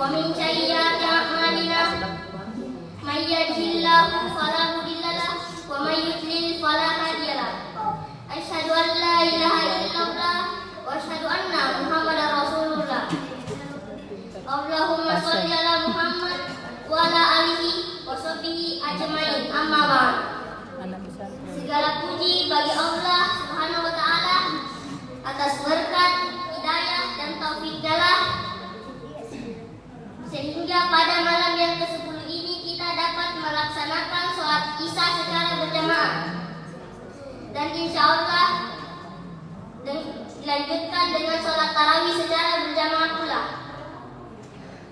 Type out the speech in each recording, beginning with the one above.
ومن سيئات أعمالنا من يهده الله فلا مضل له ومن يضلل فلا هادي له أشهد أن لا إله إلا الله وأشهد أن محمدا رسول الله اللهم صل على محمد وعلى آله وصحبه أجمعين أما بعد. Segala puji bagi Allah Subhanahu wa taala atas berkat, hidayah dan taufik-Nya sehingga pada malam yang ke-10 ini kita dapat melaksanakan sholat Isya secara berjamaah. Dan insya Allah dilanjutkan dengan sholat tarawih secara berjamaah pula.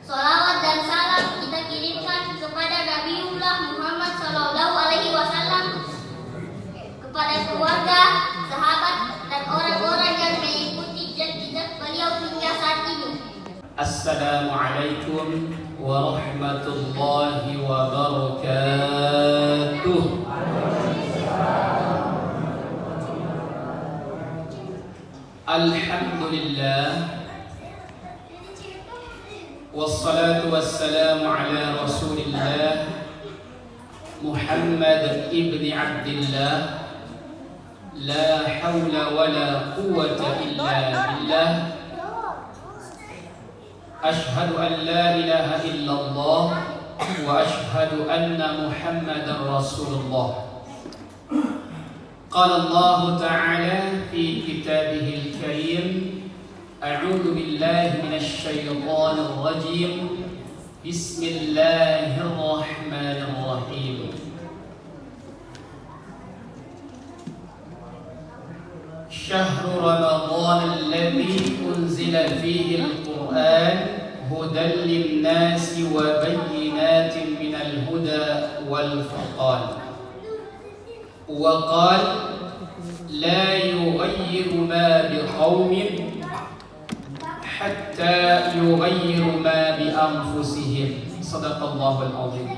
Sholawat dan salam kita kirimkan kepada Nabiullah Muhammad SAW, kepada keluarga, sahabat, dan orang-orang yang mengikuti jejak beliau hingga saat ini. Assalamualaikum warahmatullahi wabarakatuh. Alhamdulillah, wassalatu wassalamu ala Rasulillah Muhammad ibn Abdillah. La hawla wa la quwwata illa billah. Ashhadu an la ilaha illallah wa ashhadu anna Muhammadan Rasulullah. Qala Allah Ta'ala fi kitabihil karim, a'udzu billahi minasy syaithanir rajim. Bismillahirrahmanirrahim. شهر رمضان الذي أنزل فيه القرآن هدى للناس وبينات من الهدى والفرقان. وقال لا يغير ما بقوم حتى يغير ما بأنفسهم. صدق الله العظيم.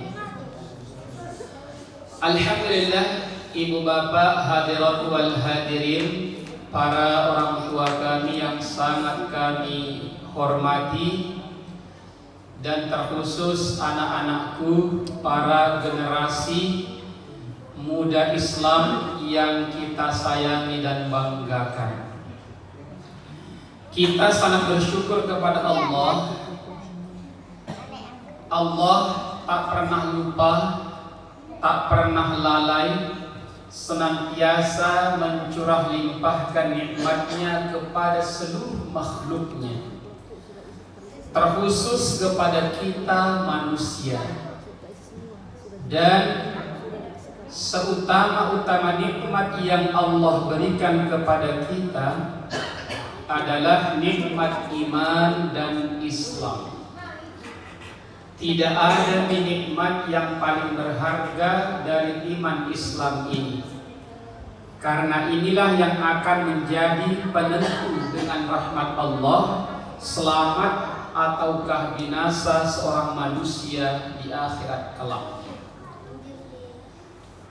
Alhamdulillah, ibu bapak hadirat wal hadirin, para orang tua kami yang sangat kami hormati, dan terkhusus anak-anakku, para generasi muda Islam yang kita sayangi dan banggakan. Kita sangat bersyukur kepada Allah. Allah tak pernah lupa, tak pernah lalai, senantiasa mencurah limpahkan nikmatnya kepada seluruh makhluknya, terkhusus kepada kita manusia. Dan seutama-utama nikmat yang Allah berikan kepada kita adalah nikmat iman dan Islam. Tidak ada nikmat yang paling berharga dari iman Islam ini. Karena inilah yang akan menjadi penentu dengan rahmat Allah selamat ataukah binasa seorang manusia di akhirat kelak.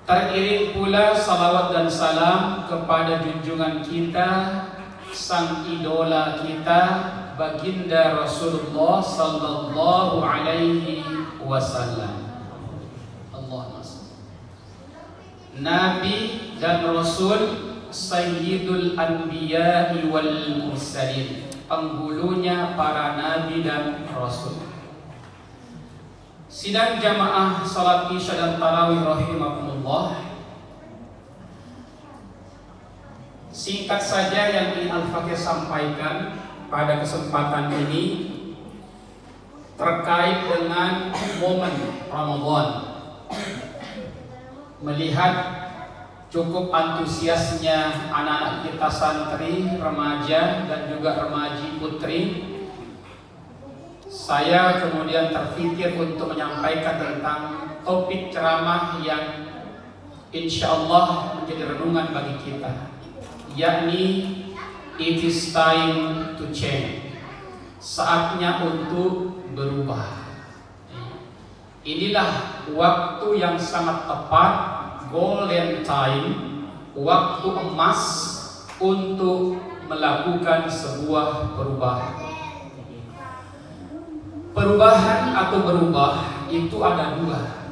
Teriring pula salawat dan salam kepada junjungan kita, sang idola kita, baginda Rasulullah sallallahu alaihi wasallam. Allahumma salli. Nabi dan Rasul, Sayyidul Anbiya'i wal Mursalin, penghulunya para nabi dan rasul. Sidang jamaah salat Isya dan tarawih rahimakumullah. Singkat saja yang ingin Al-Fakih sampaikan pada kesempatan ini terkait dengan momen Ramadan. Melihat cukup antusiasnya anak-anak kita santri, remaja dan juga remaji putri, saya kemudian terpikir untuk menyampaikan tentang topik ceramah yang insya Allah menjadi renungan bagi kita, yakni it is time to change. Saatnya untuk berubah. Inilah waktu yang sangat tepat, golden time, waktu emas untuk melakukan sebuah perubahan. Perubahan atau berubah itu ada dua.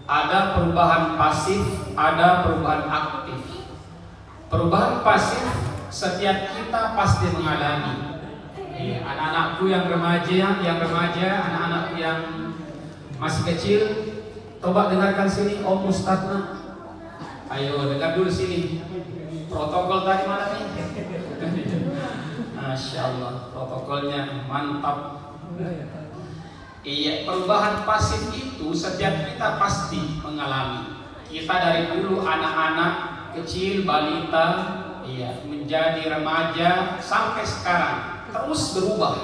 Ada perubahan pasif, ada perubahan aktif. Perubahan pasif setiap kita pasti mengalami. Anak-anakku yang remaja, anak-anakku yang masih kecil, coba dengarkan sini Om Ustadz. Ayo dengar dulu sini. Protokol tadi mana nih? Masya Allah, protokolnya mantap. Iya, perubahan pasif itu setiap kita pasti mengalami. Kita dari dulu anak-anak kecil, balita, iya, menjadi remaja sampai sekarang terus berubah.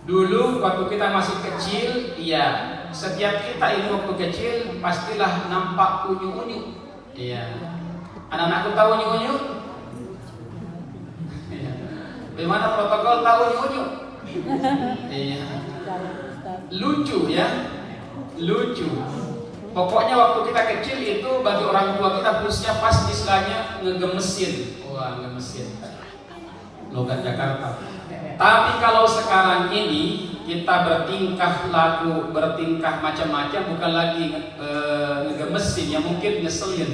Dulu waktu kita masih kecil, iya, setiap kita ini waktu kecil pastilah nampak unyu-unyu. Iya. Anak-anakku tahu unyu-unyu? Iya. Bagaimana protokol tahu unyu-unyu? Iya. Lucu ya, lucu. Pokoknya waktu kita kecil itu bagi orang tua kita khususnya pasti istilahnya ngegemesin. Wah, ngegemesin. Logat Jakarta. Tapi kalau sekarang ini kita bertingkah macam-macam, bukan lagi ngegemesin, ya mungkin ngeselin.